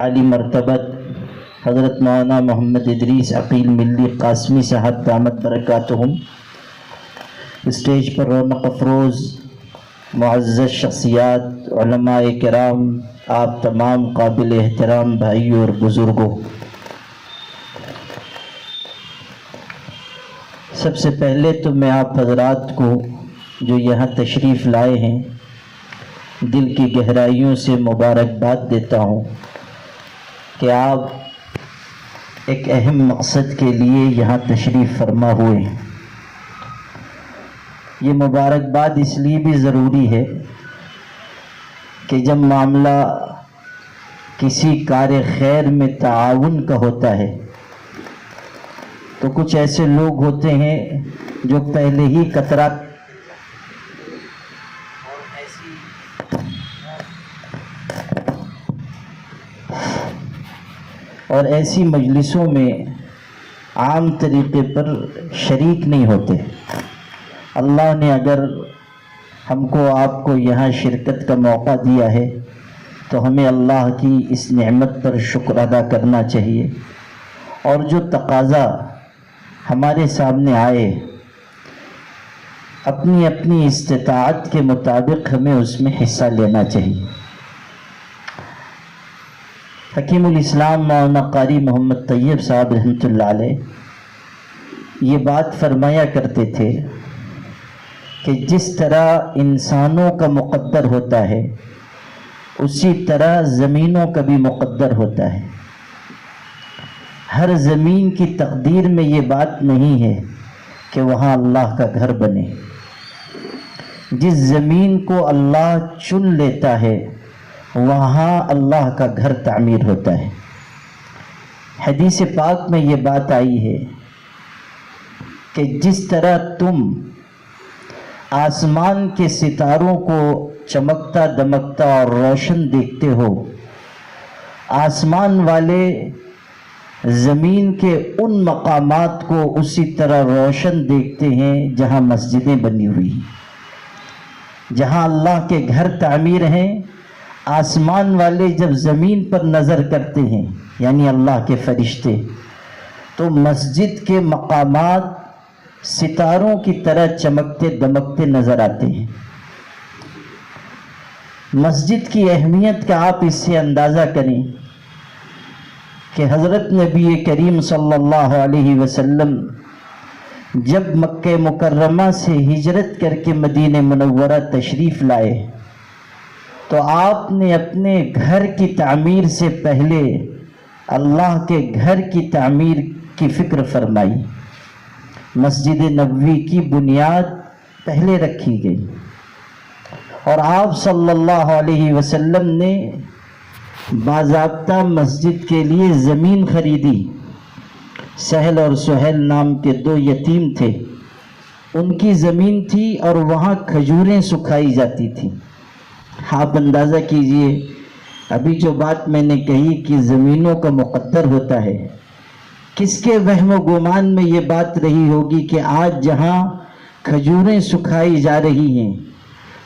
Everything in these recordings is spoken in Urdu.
علی مرتبت حضرت مولانا محمد ادریس عقیل ملی قاسمی صاحب دامت برکاتہم، اسٹیج پر رونق افروز معزز شخصیات، علماء کرام، آپ تمام قابل احترام بھائیوں اور بزرگوں، سب سے پہلے تو میں آپ حضرات کو جو یہاں تشریف لائے ہیں دل کی گہرائیوں سے مبارکباد دیتا ہوں کہ آپ ایک اہم مقصد کے لیے یہاں تشریف فرما ہوئے ہیں۔ یہ مبارکباد اس لیے بھی ضروری ہے کہ جب معاملہ کسی کار خیر میں تعاون کا ہوتا ہے تو کچھ ایسے لوگ ہوتے ہیں جو پہلے ہی کترات اور ایسی مجلسوں میں عام طریقے پر شریک نہیں ہوتے۔ اللہ نے اگر ہم کو آپ کو یہاں شرکت کا موقع دیا ہے تو ہمیں اللہ کی اس نعمت پر شکر ادا کرنا چاہیے، اور جو تقاضا ہمارے سامنے آئے اپنی اپنی استطاعت کے مطابق ہمیں اس میں حصہ لینا چاہیے۔ حکیم الاسلام مولانا قاری محمد طیب صاحب رحمۃ اللہ علیہ یہ بات فرمایا کرتے تھے کہ جس طرح انسانوں کا مقدر ہوتا ہے اسی طرح زمینوں کا بھی مقدر ہوتا ہے۔ ہر زمین کی تقدیر میں یہ بات نہیں ہے کہ وہاں اللہ کا گھر بنے۔ جس زمین کو اللہ چن لیتا ہے وہاں اللہ کا گھر تعمیر ہوتا ہے۔ حدیث پاک میں یہ بات آئی ہے کہ جس طرح تم آسمان کے ستاروں کو چمکتا دمکتا اور روشن دیکھتے ہو، آسمان والے زمین کے ان مقامات کو اسی طرح روشن دیکھتے ہیں جہاں مسجدیں بنی ہوئی ہیں، جہاں اللہ کے گھر تعمیر ہیں۔ آسمان والے جب زمین پر نظر کرتے ہیں یعنی اللہ کے فرشتے، تو مسجد کے مقامات ستاروں کی طرح چمکتے دمکتے نظر آتے ہیں۔ مسجد کی اہمیت کا آپ اس سے اندازہ کریں کہ حضرت نبی کریم صلی اللہ علیہ وسلم جب مکہ مکرمہ سے ہجرت کر کے مدینہ منورہ تشریف لائے تو آپ نے اپنے گھر کی تعمیر سے پہلے اللہ کے گھر کی تعمیر کی فکر فرمائی۔ مسجد نبوی کی بنیاد پہلے رکھی گئی، اور آپ صلی اللہ علیہ وسلم نے باضابطہ مسجد کے لیے زمین خریدی۔ سہل اور سہیل نام کے دو یتیم تھے، ان کی زمین تھی اور وہاں کھجوریں سکھائی جاتی تھیں۔ آپ اندازہ کیجئے ابھی جو بات میں نے کہی کہ زمینوں کا مقدر ہوتا ہے، کس کے وہم و گمان میں یہ بات رہی ہوگی کہ آج جہاں کھجوریں سکھائی جا رہی ہیں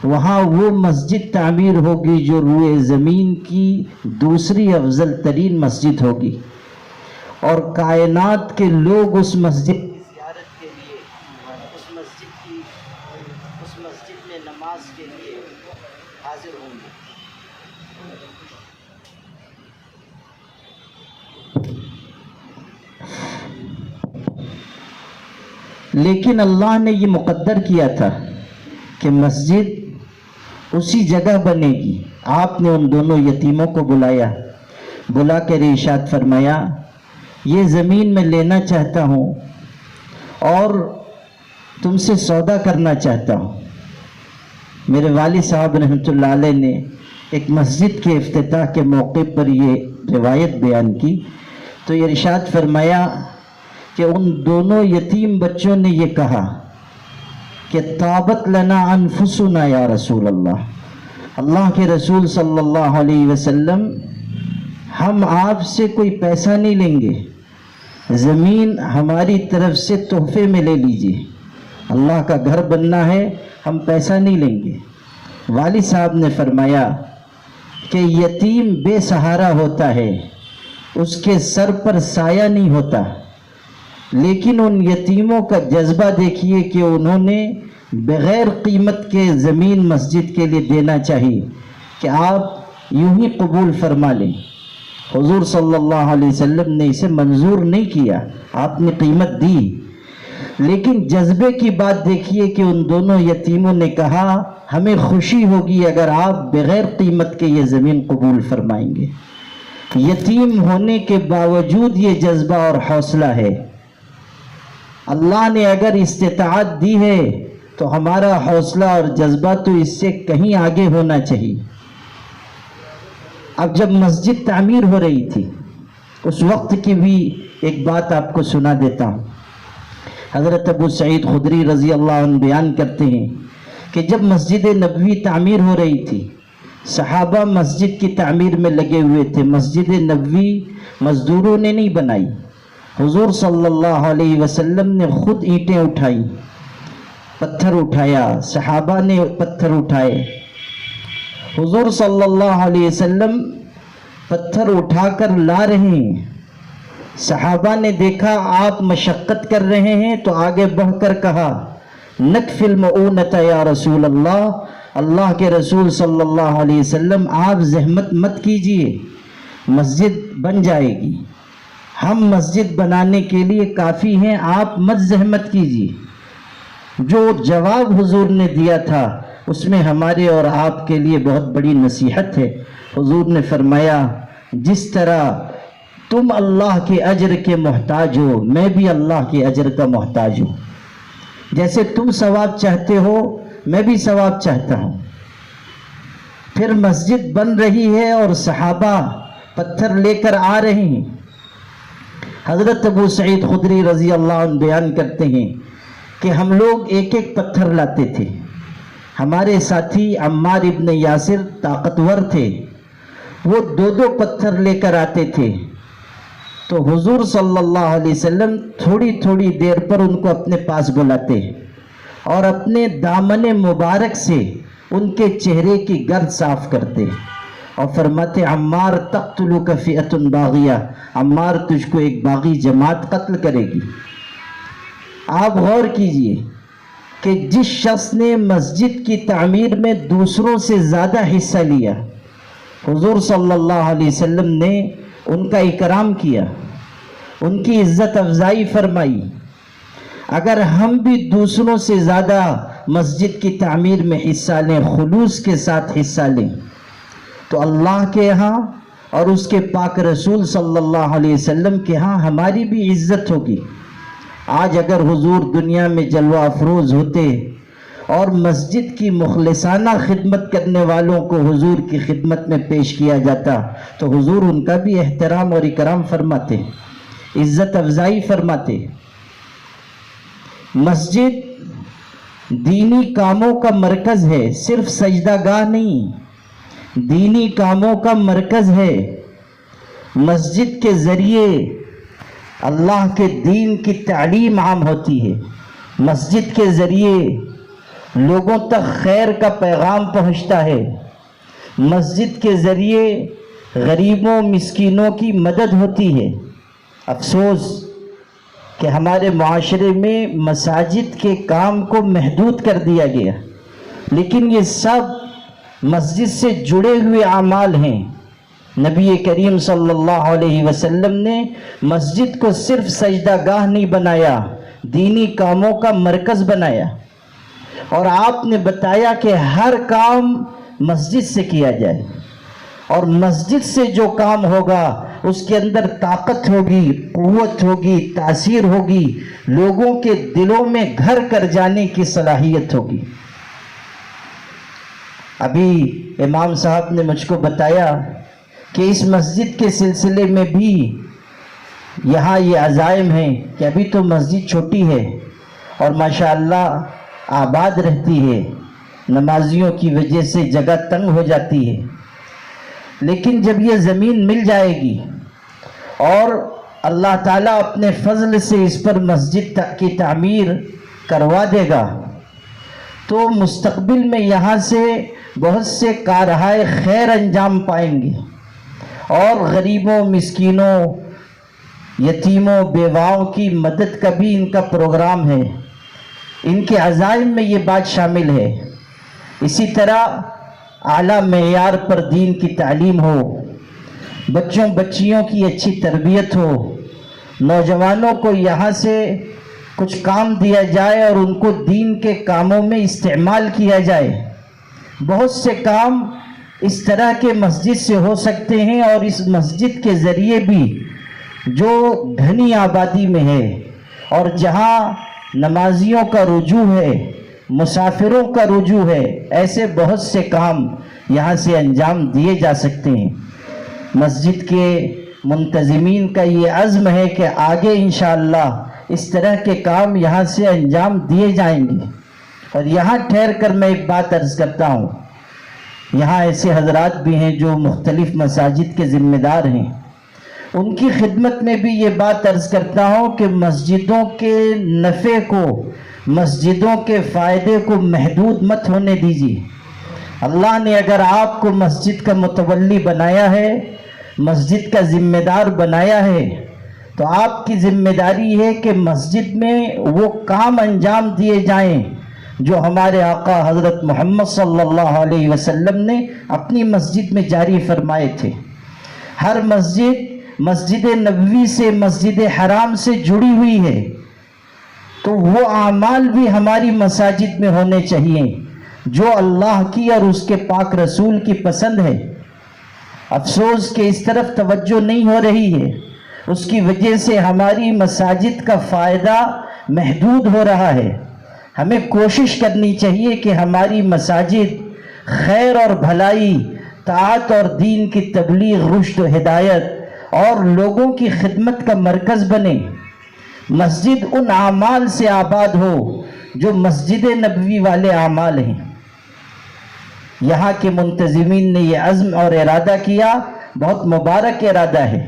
وہاں وہ مسجد تعمیر ہوگی جو روئے زمین کی دوسری افضل ترین مسجد ہوگی، اور کائنات کے لوگ اس مسجد کی زیارت کے لیے، اس مسجد میں نماز کے لیے حاضر ہوں گے۔ لیکن اللہ نے یہ مقدر کیا تھا کہ مسجد اسی جگہ بنے گی۔ آپ نے ان دونوں یتیموں کو بلا کر ارشاد فرمایا، یہ زمین میں لینا چاہتا ہوں اور تم سے سودا کرنا چاہتا ہوں۔ میرے والد صاحب رحمۃ اللہ علیہ نے ایک مسجد کے افتتاح کے موقع پر یہ روایت بیان کی تو یہ ارشاد فرمایا کہ ان دونوں یتیم بچوں نے یہ کہا کہ طابت لنا انفسنا یا رسول اللہ، اللہ کے رسول صلی اللہ علیہ وسلم، ہم آپ سے کوئی پیسہ نہیں لیں گے، زمین ہماری طرف سے تحفے میں لے لیجئے، اللہ کا گھر بننا ہے، ہم پیسہ نہیں لیں گے۔ والد صاحب نے فرمایا کہ یتیم بے سہارا ہوتا ہے، اس کے سر پر سایہ نہیں ہوتا، لیکن ان یتیموں کا جذبہ دیکھیے کہ انہوں نے بغیر قیمت کے زمین مسجد کے لیے دینا چاہیے کہ آپ یوں ہی قبول فرما لیں۔ حضور صلی اللہ علیہ وسلم نے اسے منظور نہیں کیا، آپ نے قیمت دی، لیکن جذبے کی بات دیکھیے کہ ان دونوں یتیموں نے کہا ہمیں خوشی ہوگی اگر آپ بغیر قیمت کے یہ زمین قبول فرمائیں گے۔ یتیم ہونے کے باوجود یہ جذبہ اور حوصلہ ہے۔ اللہ نے اگر استطاعت دی ہے تو ہمارا حوصلہ اور جذبہ تو اس سے کہیں آگے ہونا چاہیے۔ اب جب مسجد تعمیر ہو رہی تھی اس وقت کی بھی ایک بات آپ کو سنا دیتا ہوں۔ حضرت ابو سعید خدری رضی اللہ عنہ بیان کرتے ہیں کہ جب مسجد نبوی تعمیر ہو رہی تھی، صحابہ مسجد کی تعمیر میں لگے ہوئے تھے۔ مسجد نبوی مزدوروں نے نہیں بنائی، حضور صلی اللہ علیہ وسلم نے خود اینٹیں اٹھائی، پتھر اٹھایا، صحابہ نے پتھر اٹھائے۔ حضور صلی اللہ علیہ وسلم پتھر اٹھا کر لا رہے ہیں، صحابہ نے دیکھا آپ مشقت کر رہے ہیں تو آگے بڑھ کر کہا نکفی المؤونۃ یا رسول اللہ، اللہ کے رسول صلی اللہ علیہ وسلم آپ زحمت مت کیجئے، مسجد بن جائے گی، ہم مسجد بنانے کے لیے کافی ہیں، آپ مت زحمت کیجئے۔ جو جواب حضور نے دیا تھا اس میں ہمارے اور آپ کے لیے بہت بڑی نصیحت ہے۔ حضور نے فرمایا جس طرح تم اللہ کے اجر کے محتاج ہو، میں بھی اللہ کے اجر کا محتاج ہوں، جیسے تم ثواب چاہتے ہو میں بھی ثواب چاہتا ہوں۔ پھر مسجد بن رہی ہے اور صحابہ پتھر لے کر آ رہے ہیں۔ حضرت ابو سعید خدری رضی اللہ عنہ بیان کرتے ہیں کہ ہم لوگ ایک ایک پتھر لاتے تھے، ہمارے ساتھی عمار ابن یاسر طاقتور تھے، وہ دو دو پتھر لے کر آتے تھے، تو حضور صلی اللہ علیہ وسلم تھوڑی تھوڑی دیر پر ان کو اپنے پاس بلاتے اور اپنے دامن مبارک سے ان کے چہرے کی گرد صاف کرتے اور فرماتے عمار تقتلک فئۃ باغیہ، عمار تجھ کو ایک باغی جماعت قتل کرے گی۔ آپ غور کیجئے کہ جس شخص نے مسجد کی تعمیر میں دوسروں سے زیادہ حصہ لیا، حضور صلی اللہ علیہ وسلم نے ان کا اکرام کیا، ان کی عزت افزائی فرمائی۔ اگر ہم بھی دوسروں سے زیادہ مسجد کی تعمیر میں حصہ لیں، خلوص کے ساتھ حصہ لیں، تو اللہ کے ہاں اور اس کے پاک رسول صلی اللہ علیہ وسلم کے ہاں ہماری بھی عزت ہوگی۔ آج اگر حضور دنیا میں جلوہ افروز ہوتے اور مسجد کی مخلصانہ خدمت کرنے والوں کو حضور کی خدمت میں پیش کیا جاتا تو حضور ان کا بھی احترام اور اکرام فرماتے، عزت افزائی فرماتے۔ مسجد دینی کاموں کا مرکز ہے، صرف سجدہ گاہ نہیں، دینی کاموں کا مرکز ہے۔ مسجد کے ذریعے اللہ کے دین کی تعلیم عام ہوتی ہے، مسجد کے ذریعے لوگوں تک خیر کا پیغام پہنچتا ہے، مسجد کے ذریعے غریبوں مسکینوں کی مدد ہوتی ہے۔ افسوس کہ ہمارے معاشرے میں مساجد کے کام کو محدود کر دیا گیا، لیکن یہ سب مسجد سے جڑے ہوئے اعمال ہیں۔ نبی کریم صلی اللہ علیہ وسلم نے مسجد کو صرف سجدہ گاہ نہیں بنایا، دینی کاموں کا مرکز بنایا، اور آپ نے بتایا کہ ہر کام مسجد سے کیا جائے، اور مسجد سے جو کام ہوگا اس کے اندر طاقت ہوگی، قوت ہوگی، تاثیر ہوگی، لوگوں کے دلوں میں گھر کر جانے کی صلاحیت ہوگی۔ ابھی امام صاحب نے مجھ کو بتایا کہ اس مسجد کے سلسلے میں بھی یہاں یہ عزائم ہیں کہ ابھی تو مسجد چھوٹی ہے اور ماشاءاللہ آباد رہتی ہے، نمازیوں کی وجہ سے جگہ تنگ ہو جاتی ہے، لیکن جب یہ زمین مل جائے گی اور اللہ تعالیٰ اپنے فضل سے اس پر مسجد کی تعمیر کروا دے گا تو مستقبل میں یہاں سے بہت سے کارہائے خیر انجام پائیں گے، اور غریبوں، مسکینوں، یتیموں، بیواؤں کی مدد کا بھی ان کا پروگرام ہے، ان کے عزائم میں یہ بات شامل ہے۔ اسی طرح اعلیٰ معیار پر دین کی تعلیم ہو، بچوں بچیوں کی اچھی تربیت ہو، نوجوانوں کو یہاں سے کچھ کام دیا جائے اور ان کو دین کے کاموں میں استعمال کیا جائے۔ بہت سے کام اس طرح کے مسجد سے ہو سکتے ہیں، اور اس مسجد کے ذریعے بھی جو گھنی آبادی میں ہے اور جہاں نمازیوں کا رجوع ہے، مسافروں کا رجوع ہے، ایسے بہت سے کام یہاں سے انجام دیے جا سکتے ہیں۔ مسجد کے منتظمین کا یہ عزم ہے کہ آگے انشاءاللہ اس طرح کے کام یہاں سے انجام دیے جائیں گے۔ اور یہاں ٹھہر کر میں ایک بات عرض کرتا ہوں، یہاں ایسے حضرات بھی ہیں جو مختلف مساجد کے ذمہ دار ہیں، ان کی خدمت میں بھی یہ بات عرض کرتا ہوں کہ مسجدوں کے نفع کو، مسجدوں کے فائدے کو محدود مت ہونے دیجیے۔ اللہ نے اگر آپ کو مسجد کا متولی بنایا ہے، مسجد کا ذمہ دار بنایا ہے، تو آپ کی ذمہ داری ہے کہ مسجد میں وہ کام انجام دیے جائیں جو ہمارے آقا حضرت محمد صلی اللہ علیہ وسلم نے اپنی مسجد میں جاری فرمائے تھے۔ ہر مسجد مسجد نبوی سے، مسجد حرام سے جڑی ہوئی ہے، تو وہ اعمال بھی ہماری مساجد میں ہونے چاہیے جو اللہ کی اور اس کے پاک رسول کی پسند ہے۔ افسوس کہ اس طرف توجہ نہیں ہو رہی ہے، اس کی وجہ سے ہماری مساجد کا فائدہ محدود ہو رہا ہے۔ ہمیں کوشش کرنی چاہیے کہ ہماری مساجد خیر اور بھلائی، طاعت اور دین کی تبلیغ، رشد و ہدایت اور لوگوں کی خدمت کا مرکز بنے۔ مسجد ان اعمال سے آباد ہو جو مسجد نبوی والے اعمال ہیں۔ یہاں کے منتظمین نے یہ عزم اور ارادہ کیا، بہت مبارک ارادہ ہے۔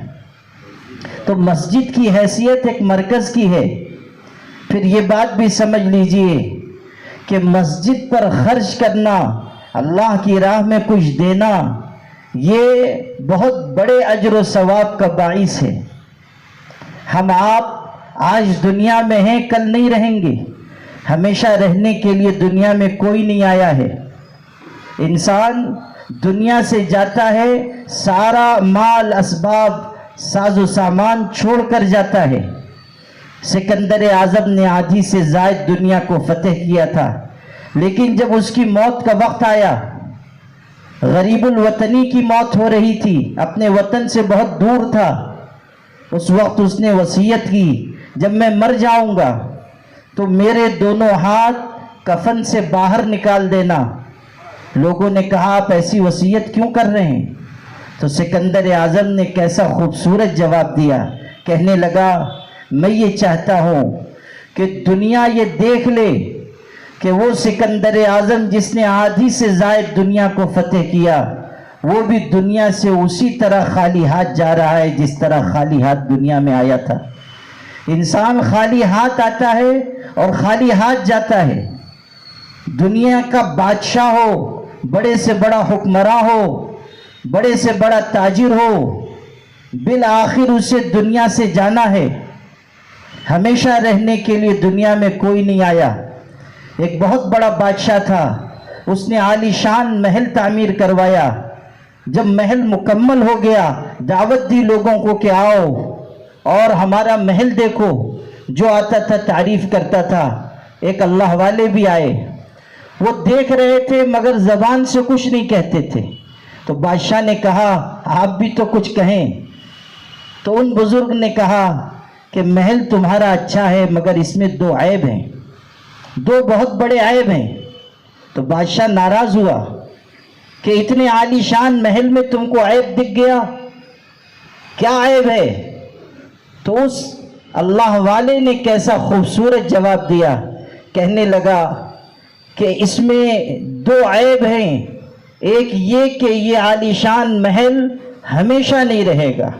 تو مسجد کی حیثیت ایک مرکز کی ہے۔ پھر یہ بات بھی سمجھ لیجئے کہ مسجد پر خرچ کرنا، اللہ کی راہ میں کچھ دینا، یہ بہت بڑے اجر و ثواب کا باعث ہے۔ ہم آپ آج دنیا میں ہیں، کل نہیں رہیں گے، ہمیشہ رہنے کے لیے دنیا میں کوئی نہیں آیا ہے۔ انسان دنیا سے جاتا ہے، سارا مال، اسباب، ساز و سامان چھوڑ کر جاتا ہے۔ سکندر اعظم نے آدھی سے زائد دنیا کو فتح کیا تھا، لیکن جب اس کی موت کا وقت آیا، غریب الوطنی کی موت ہو رہی تھی، اپنے وطن سے بہت دور تھا، اس وقت اس نے وصیت کی، جب میں مر جاؤں گا تو میرے دونوں ہاتھ کفن سے باہر نکال دینا۔ لوگوں نے کہا آپ ایسی وصیت کیوں کر رہے ہیں؟ تو سکندر اعظم نے کیسا خوبصورت جواب دیا، کہنے لگا میں یہ چاہتا ہوں کہ دنیا یہ دیکھ لے کہ وہ سکندر اعظم جس نے آدھی سے زائد دنیا کو فتح کیا، وہ بھی دنیا سے اسی طرح خالی ہاتھ جا رہا ہے جس طرح خالی ہاتھ دنیا میں آیا تھا۔ انسان خالی ہاتھ آتا ہے اور خالی ہاتھ جاتا ہے۔ دنیا کا بادشاہ ہو، بڑے سے بڑا حکمراں ہو، بڑے سے بڑا تاجر ہو، بالآخر اسے دنیا سے جانا ہے۔ ہمیشہ رہنے کے لیے دنیا میں کوئی نہیں آیا۔ ایک بہت بڑا بادشاہ تھا، اس نے عالی شان محل تعمیر کروایا۔ جب محل مکمل ہو گیا، دعوت دی لوگوں کو کہ آؤ اور ہمارا محل دیکھو۔ جو آتا تھا تعریف کرتا تھا۔ ایک اللہ والے بھی آئے، وہ دیکھ رہے تھے مگر زبان سے کچھ نہیں کہتے تھے۔ تو بادشاہ نے کہا آپ بھی تو کچھ کہیں۔ تو ان بزرگ نے کہا کہ محل تمہارا اچھا ہے مگر اس میں دو عیب ہیں، دو بہت بڑے عیب ہیں۔ تو بادشاہ ناراض ہوا کہ اتنے عالی شان محل میں تم کو عیب دکھ گیا، کیا عیب ہے؟ تو اس اللہ والے نے کیسا خوبصورت جواب دیا، کہنے لگا کہ اس میں دو عیب ہیں، ایک یہ کہ یہ عالی شان محل ہمیشہ نہیں رہے گا،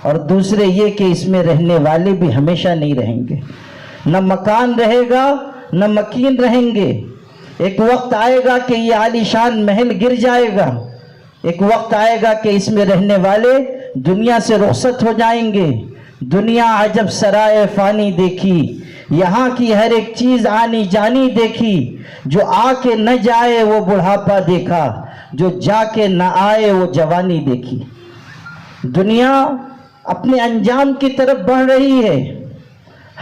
اور دوسرے یہ کہ اس میں رہنے والے بھی ہمیشہ نہیں رہیں گے، نہ مکان رہے گا نہ مکین رہیں گے۔ ایک وقت آئے گا کہ یہ عالیشان محل گر جائے گا، ایک وقت آئے گا کہ اس میں رہنے والے دنیا سے رخصت ہو جائیں گے۔ دنیا عجب سرائے فانی دیکھی، یہاں کی ہر ایک چیز آنی جانی دیکھی، جو آ کے نہ جائے وہ بڑھاپا دیکھا، جو جا کے نہ آئے وہ جوانی دیکھی۔ دنیا اپنے انجام کی طرف بڑھ رہی ہے۔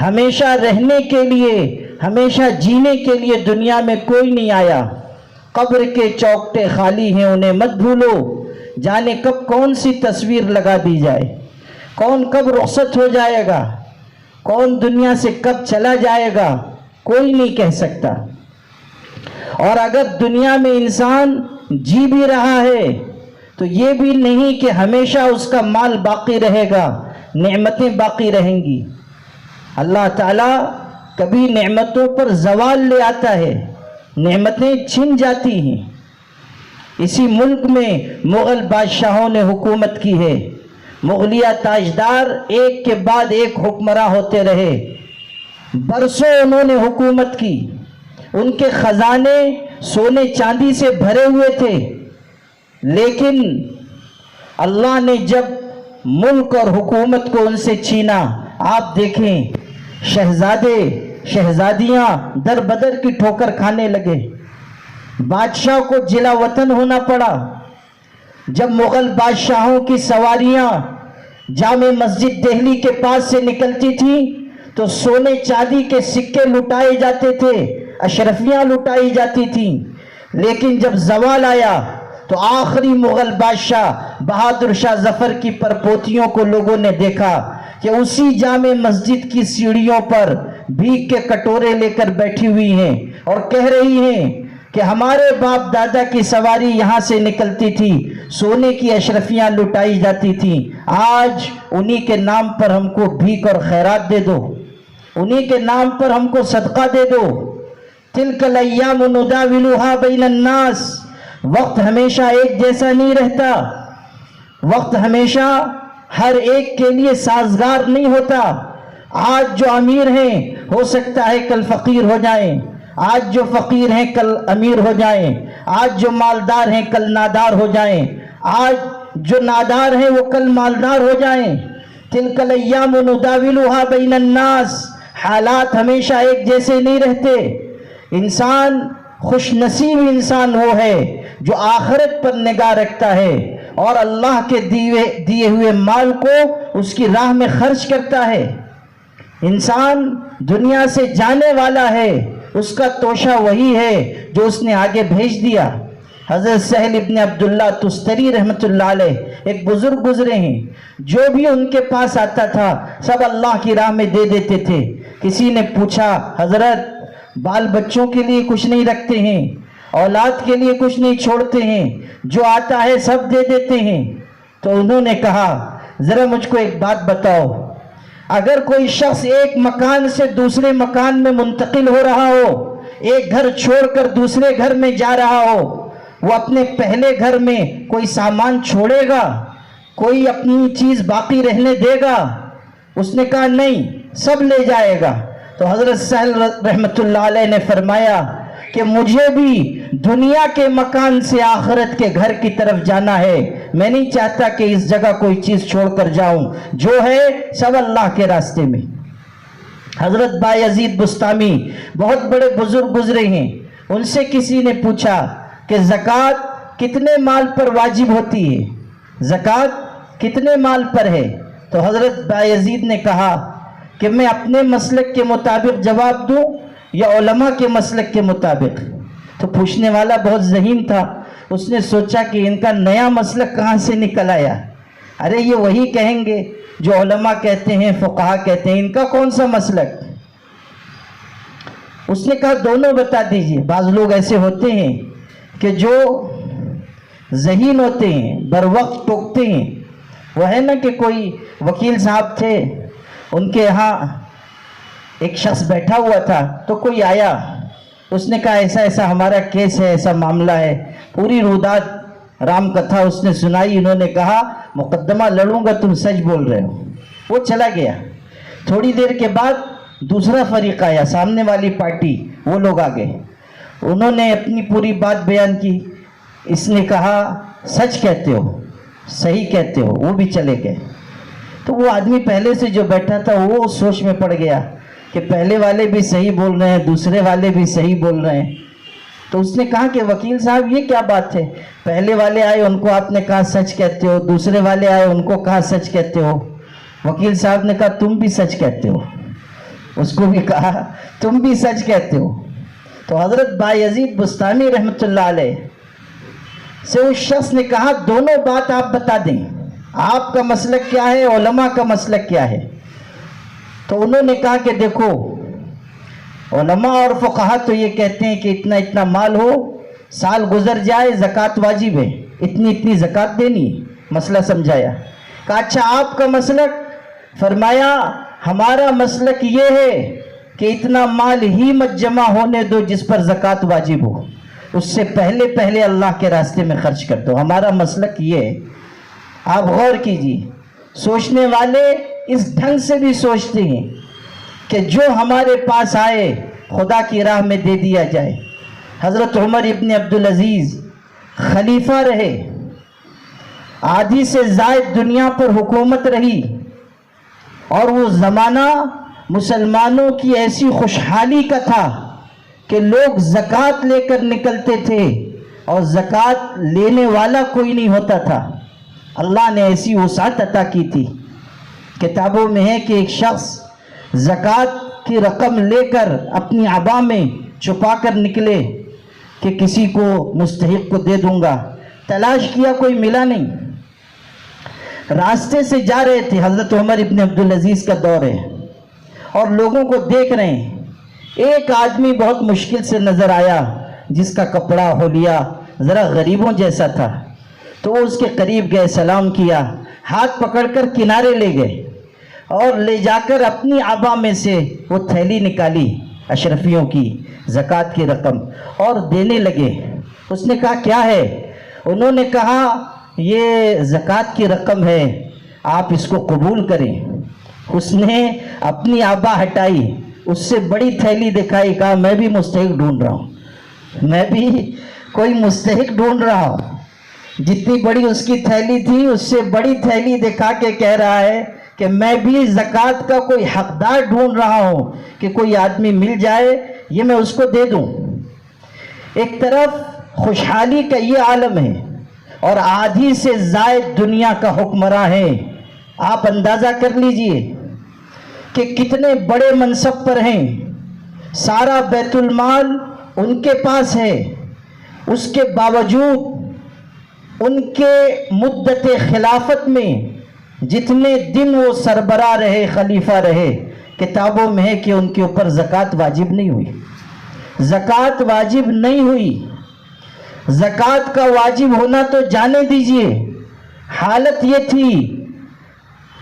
ہمیشہ رہنے کے لیے، ہمیشہ جینے کے لیے دنیا میں کوئی نہیں آیا۔ قبر کے چوکٹے خالی ہیں انہیں مت بھولو، جانے کب کون سی تصویر لگا دی جائے، کون کب رخصت ہو جائے گا، کون دنیا سے کب چلا جائے گا، کوئی نہیں کہہ سکتا۔ اور اگر دنیا میں انسان جی بھی رہا ہے تو یہ بھی نہیں کہ ہمیشہ اس کا مال باقی رہے گا، نعمتیں باقی رہیں گی۔ اللہ تعالیٰ کبھی نعمتوں پر زوال لے آتا ہے، نعمتیں چھن جاتی ہیں۔ اسی ملک میں مغل بادشاہوں نے حکومت کی ہے، مغلیہ تاجدار ایک کے بعد ایک حکمراں ہوتے رہے، برسوں انہوں نے حکومت کی، ان کے خزانے سونے چاندی سے بھرے ہوئے تھے، لیکن اللہ نے جب ملک اور حکومت کو ان سے چھینا، آپ دیکھیں شہزادے شہزادیاں در بدر کی ٹھوکر کھانے لگے، بادشاہ کو جلا وطن ہونا پڑا۔ جب مغل بادشاہوں کی سواریاں جامع مسجد دہلی کے پاس سے نکلتی تھیں تو سونے چاندی کے سکے لٹائے جاتے تھے، اشرفیاں لٹائی جاتی تھیں، لیکن جب زوال آیا تو آخری مغل بادشاہ بہادر شاہ ظفر کی پرپوتیوں کو لوگوں نے دیکھا کہ اسی جامع مسجد کی سیڑھیوں پر بھیک کے کٹورے لے کر بیٹھی ہوئی ہیں اور کہہ رہی ہیں کہ ہمارے باپ دادا کی سواری یہاں سے نکلتی تھی، سونے کی اشرفیاں لٹائی جاتی تھیں، آج انہی کے نام پر ہم کو بھیک اور خیرات دے دو، انہی کے نام پر ہم کو صدقہ دے دو۔ تلک الایام نداولها بین الناس، وقت ہمیشہ ایک جیسا نہیں رہتا، وقت ہمیشہ ہر ایک کے لیے سازگار نہیں ہوتا۔ آج جو امیر ہیں ہو سکتا ہے کل فقیر ہو جائیں، آج جو فقیر ہیں کل امیر ہو جائیں، آج جو مالدار ہیں کل نادار ہو جائیں، آج جو نادار ہیں وہ کل مالدار ہو جائیں۔ تلک الایام نداولها بین الناس، حالات ہمیشہ ایک جیسے نہیں رہتے۔ انسان خوش نصیب انسان وہ ہے جو آخرت پر نگاہ رکھتا ہے اور اللہ کے دیے ہوئے مال کو اس کی راہ میں خرچ کرتا ہے۔ انسان دنیا سے جانے والا ہے، اس کا توشہ وہی ہے جو اس نے آگے بھیج دیا۔ حضرت سہل ابن عبداللہ تستری رحمت اللہ علیہ ایک بزرگ گزرے ہیں، جو بھی ان کے پاس آتا تھا سب اللہ کی راہ میں دے دیتے تھے۔ کسی نے پوچھا حضرت بال بچوں کے لیے کچھ نہیں رکھتے ہیں، اولاد کے لیے کچھ نہیں چھوڑتے ہیں، جو آتا ہے سب دے دیتے ہیں؟ تو انہوں نے کہا ذرا مجھ کو ایک بات بتاؤ، اگر کوئی شخص ایک مکان سے دوسرے مکان میں منتقل ہو رہا ہو، ایک گھر چھوڑ کر دوسرے گھر میں جا رہا ہو، وہ اپنے پہلے گھر میں کوئی سامان چھوڑے گا، کوئی اپنی چیز باقی رہنے دے گا؟ اس نے کہا نہیں، سب لے جائے گا۔ تو حضرت سہل رحمت اللہ علیہ نے فرمایا کہ مجھے بھی دنیا کے مکان سے آخرت کے گھر کی طرف جانا ہے، میں نہیں چاہتا کہ اس جگہ کوئی چیز چھوڑ کر جاؤں، جو ہے سب اللہ کے راستے میں۔ حضرت بایزید بستامی بہت بڑے بزرگ گزرے ہیں، ان سے کسی نے پوچھا کہ زکوٰۃ کتنے مال پر واجب ہوتی ہے، زکوٰۃ کتنے مال پر ہے؟ تو حضرت بایزید نے کہا کہ میں اپنے مسلک کے مطابق جواب دوں یا علماء کے مسلک کے مطابق؟ تو پوچھنے والا بہت ذہین تھا، اس نے سوچا کہ ان کا نیا مسلک کہاں سے نکل آیا، ارے یہ وہی کہیں گے جو علماء کہتے ہیں، فقہا کہتے ہیں، ان کا کون سا مسلک؟ اس نے کہا دونوں بتا دیجئے۔ بعض لوگ ایسے ہوتے ہیں کہ جو ذہین ہوتے ہیں، بر وقت ٹوکتے ہیں۔ وہ ہے نا کہ کوئی وکیل صاحب تھے، ان کے ہاں ایک شخص بیٹھا ہوا تھا، تو کوئی آیا، اس نے کہا ایسا ایسا ہمارا کیس ہے، ایسا معاملہ ہے، پوری رودات رام کتھا اس نے سنائی۔ انہوں نے کہا مقدمہ لڑوں گا، تم سچ بول رہے ہو۔ وہ چلا گیا۔ تھوڑی دیر کے بعد دوسرا فریق آیا، سامنے والی پارٹی، وہ لوگ آ گئے۔ انہوں نے اپنی پوری بات بیان کی. اس نے کہا سچ کہتے ہو, صحیح کہتے ہو, وہ بھی چلے گئے. تو وہ آدمی پہلے سے جو بیٹھا تھا وہ سوچ میں پڑ گیا کہ پہلے والے بھی صحیح بول رہے ہیں, دوسرے والے بھی صحیح بول رہے ہیں. تو اس نے کہا کہ وکیل صاحب یہ کیا بات ہے, پہلے والے آئے ان کو آپ نے کہا سچ کہتے ہو, دوسرے والے آئے ان کو کہا سچ کہتے ہو. وکیل صاحب نے کہا تم بھی سچ کہتے ہو, اس کو بھی کہا تم بھی سچ کہتے ہو. تو حضرت بایزید بستانی رحمۃ اللہ علیہ سے اس شخص نے کہا دونوں بات آپ بتا دیں, آپ کا مسلک کیا ہے, علماء کا مسلک کیا ہے. تو انہوں نے کہا کہ دیکھو علماء اور فقہا تو یہ کہتے ہیں کہ اتنا اتنا مال ہو, سال گزر جائے زکوٰۃ واجب ہے, اتنی اتنی زکوٰۃ دینی. مسئلہ سمجھایا. کہا اچھا آپ کا مسلک؟ فرمایا ہمارا مسلک یہ ہے کہ اتنا مال ہی مت جمع ہونے دو جس پر زکوٰۃ واجب ہو, اس سے پہلے پہلے اللہ کے راستے میں خرچ کر دو. ہمارا مسلک یہ ہے. آپ غور کیجیے, سوچنے والے اس ڈھنگ سے بھی سوچتے ہیں کہ جو ہمارے پاس آئے خدا کی راہ میں دے دیا جائے. حضرت عمر ابن عبدالعزیز خلیفہ رہے, آدھی سے زائد دنیا پر حکومت رہی, اور وہ زمانہ مسلمانوں کی ایسی خوشحالی کا تھا کہ لوگ زکوٰۃ لے کر نکلتے تھے اور زکوٰۃ لینے والا کوئی نہیں ہوتا تھا. اللہ نے ایسی وسعت عطا کی تھی. کتابوں میں ہے کہ ایک شخص زکوٰۃ کی رقم لے کر اپنی عبا میں چھپا کر نکلے کہ کسی کو مستحق کو دے دوں گا. تلاش کیا کوئی ملا نہیں. راستے سے جا رہے تھے, حضرت عمر ابن عبدالعزیز کا دور ہے اور لوگوں کو دیکھ رہے ہیں. ایک آدمی بہت مشکل سے نظر آیا جس کا کپڑا حلیہ ذرا غریبوں جیسا تھا. تو وہ اس کے قریب گئے, سلام کیا, ہاتھ پکڑ کر کنارے لے گئے اور لے جا کر اپنی عبا میں سے وہ تھیلی نکالی اشرفیوں کی زکوٰۃ کی رقم اور دینے لگے. اس نے کہا کیا ہے؟ انہوں نے کہا یہ زکوٰۃ کی رقم ہے, آپ اس کو قبول کریں. اس نے اپنی عبا ہٹائی, اس سے بڑی تھیلی دکھائی, کہا میں بھی مستحق ڈھونڈ رہا ہوں, میں بھی کوئی مستحق ڈھونڈ رہا ہوں. جتنی بڑی اس کی تھیلی تھی اس سے بڑی تھیلی دکھا کے کہہ رہا ہے کہ میں بھی زکوٰۃ کا کوئی حقدار ڈھونڈ رہا ہوں کہ کوئی آدمی مل جائے, یہ میں اس کو دے دوں. ایک طرف خوشحالی کا یہ عالم ہے اور آدھی سے زائد دنیا کا حکمراں ہے. آپ اندازہ کر لیجئے کہ کتنے بڑے منصب پر ہیں, سارا بیت المال ان کے پاس ہے, اس کے باوجود ان کے مدت خلافت میں جتنے دن وہ سربراہ رہے, خلیفہ رہے, کتابوں میں ہے کہ ان کے اوپر زکوٰۃ واجب نہیں ہوئی. زکوٰۃ واجب نہیں ہوئی. زکوٰۃ کا واجب ہونا تو جانے دیجئے. حالت یہ تھی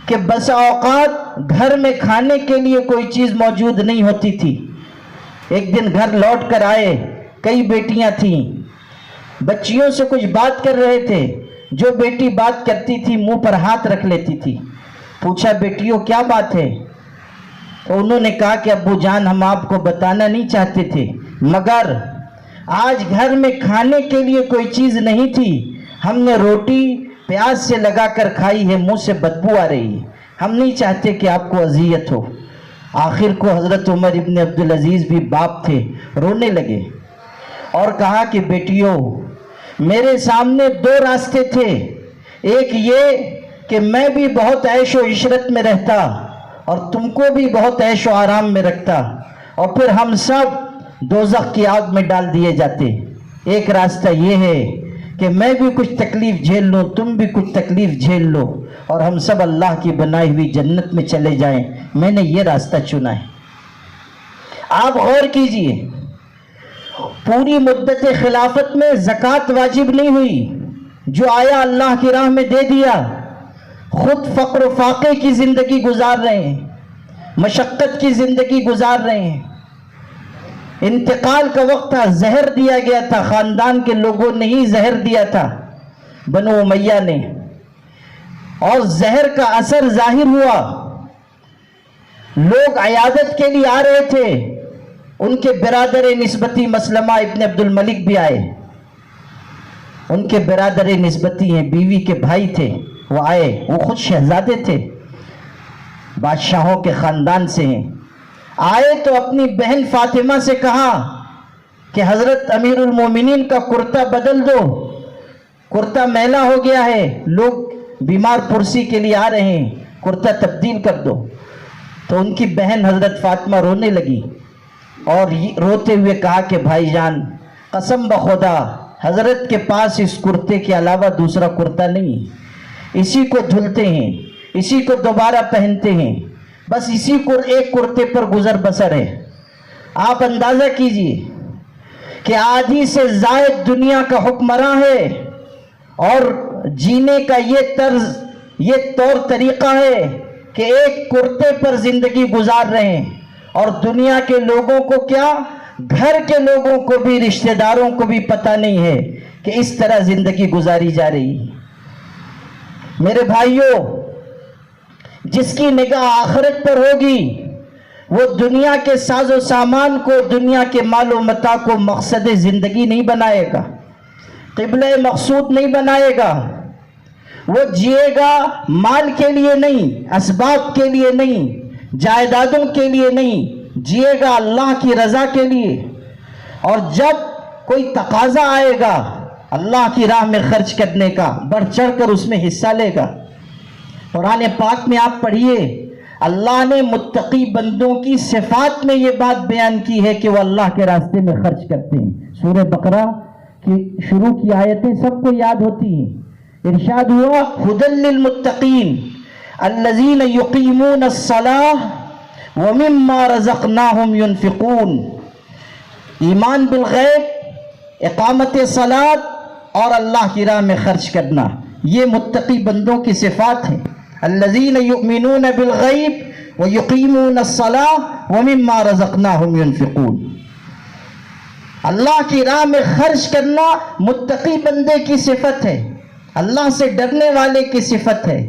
کہ بسا اوقات گھر میں کھانے کے لیے کوئی چیز موجود نہیں ہوتی تھی. ایک دن گھر لوٹ کر آئے, کئی بیٹیاں تھیں, بچیوں سے کچھ بات کر رہے تھے. جو بیٹی بات کرتی تھی منہ پر ہاتھ رکھ لیتی تھی. پوچھا بیٹیوں کیا بات ہے؟ تو انہوں نے کہا کہ ابو جان ہم آپ کو بتانا نہیں چاہتے تھے, مگر آج گھر میں کھانے کے لیے کوئی چیز نہیں تھی, ہم نے روٹی پیاز سے لگا کر کھائی ہے, منہ سے بدبو آ رہی ہے, ہم نہیں چاہتے کہ آپ کو اذیت ہو. آخر کو حضرت عمر ابن عبدالعزیز بھی باپ تھے, رونے لگے اور کہا کہ بیٹیوں میرے سامنے دو راستے تھے. ایک یہ کہ میں بھی بہت عیش و عشرت میں رہتا اور تم کو بھی بہت عیش و آرام میں رکھتا, اور پھر ہم سب دوزخ کی آگ میں ڈال دیے جاتے. ایک راستہ یہ ہے کہ میں بھی کچھ تکلیف جھیل لوں, تم بھی کچھ تکلیف جھیل لو, اور ہم سب اللہ کی بنائی ہوئی جنت میں چلے جائیں. میں نے یہ راستہ چنا ہے. آپ غور کیجئے, پوری مدت خلافت میں زکوٰۃ واجب نہیں ہوئی, جو آیا اللہ کی راہ میں دے دیا. خود فقر و فاقے کی زندگی گزار رہے ہیں, مشقت کی زندگی گزار رہے ہیں. انتقال کا وقت تھا, زہر دیا گیا تھا, خاندان کے لوگوں نے ہی زہر دیا تھا, بنو امیہ نے, اور زہر کا اثر ظاہر ہوا. لوگ عیادت کے لیے آ رہے تھے, ان کے برادر نسبتی مسلمہ ابن عبد الملک بھی آئے، ان کے برادر نسبتی ہیں، بیوی کے بھائی تھے، وہ آئے، وہ خود شہزادے تھے، بادشاہوں کے خاندان سے ہیں۔ آئے تو اپنی بہن فاطمہ سے کہا کہ حضرت امیر المومنین کا کرتا بدل دو، کرتا میلا ہو گیا ہے، لوگ بیمار پرسی کے لیے آ رہے ہیں، کرتا تبدیل کر دو۔ تو ان کی بہن حضرت فاطمہ رونے لگی اور روتے ہوئے کہا کہ بھائی جان، قسم بخدا حضرت کے پاس اس کرتے کے علاوہ دوسرا کرتا نہیں، اسی کو دھلتے ہیں، اسی کو دوبارہ پہنتے ہیں، بس اسی کو ایک کرتے پر گزر بسر ہے۔ آپ اندازہ کیجئے کہ آدھی سے زائد دنیا کا حکمراں ہے اور جینے کا یہ طرز، یہ طور طریقہ ہے کہ ایک کرتے پر زندگی گزار رہے ہیں، اور دنیا کے لوگوں کو کیا، گھر کے لوگوں کو بھی، رشتہ داروں کو بھی پتہ نہیں ہے کہ اس طرح زندگی گزاری جا رہی ہے۔ میرے بھائیوں، جس کی نگاہ آخرت پر ہوگی وہ دنیا کے ساز و سامان کو، دنیا کے مال و متاع کو مقصد زندگی نہیں بنائے گا، قبلہ مقصود نہیں بنائے گا۔ وہ جیے گا مال کے لیے نہیں، اسباب کے لیے نہیں، جائیدادوں کے لیے نہیں، جیے گا اللہ کی رضا کے لیے۔ اور جب کوئی تقاضا آئے گا اللہ کی راہ میں خرچ کرنے کا، بڑھ چڑھ کر اس میں حصہ لے گا۔ قرآن پاک میں آپ پڑھیے، اللہ نے متقی بندوں کی صفات میں یہ بات بیان کی ہے کہ وہ اللہ کے راستے میں خرچ کرتے ہیں۔ سورہ بقرہ کی شروع کی آیتیں سب کو یاد ہوتی ہیں۔ ارشاد ہوا ھدی للمتقین الذین یقیمون الصلاۃ ومما رزقناہم ینفقون۔ ایمان بالغیب، اقامت صلاۃ اور اللہ کی راہ میں خرچ کرنا، یہ متقی بندوں کی صفات ہیں۔ الذین یؤمنون بالغیب ویقیمون الصلاۃ ومما رزقناہم ینفقون۔ اللہ کی راہ میں خرچ کرنا متقی بندے کی صفت ہے، اللہ سے ڈرنے والے کی صفت ہے۔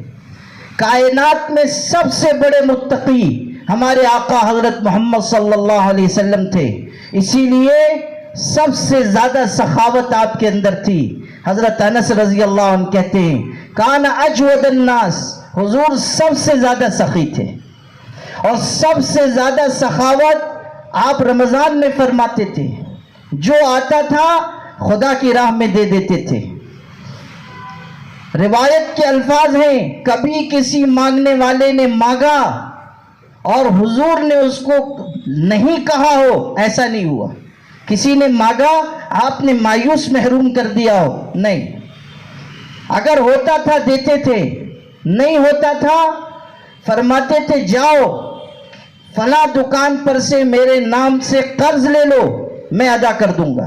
کائنات میں سب سے بڑے متقی ہمارے آقا حضرت محمد صلی اللہ علیہ وسلم تھے، اسی لیے سب سے زیادہ سخاوت آپ کے اندر تھی۔ حضرت انس رضی اللہ عنہ کہتے ہیں کان اجود الناس، حضور سب سے زیادہ سخی تھے، اور سب سے زیادہ سخاوت آپ رمضان میں فرماتے تھے، جو آتا تھا خدا کی راہ میں دے دیتے تھے۔ روایت کے الفاظ ہیں کبھی کسی مانگنے والے نے مانگا اور حضور نے اس کو نہیں کہا ہو، ایسا نہیں ہوا۔ کسی نے مانگا آپ نے مایوس محروم کر دیا ہو، نہیں، اگر ہوتا تھا دیتے تھے، نہیں ہوتا تھا فرماتے تھے جاؤ فلاں دکان پر سے میرے نام سے قرض لے لو، میں ادا کر دوں گا۔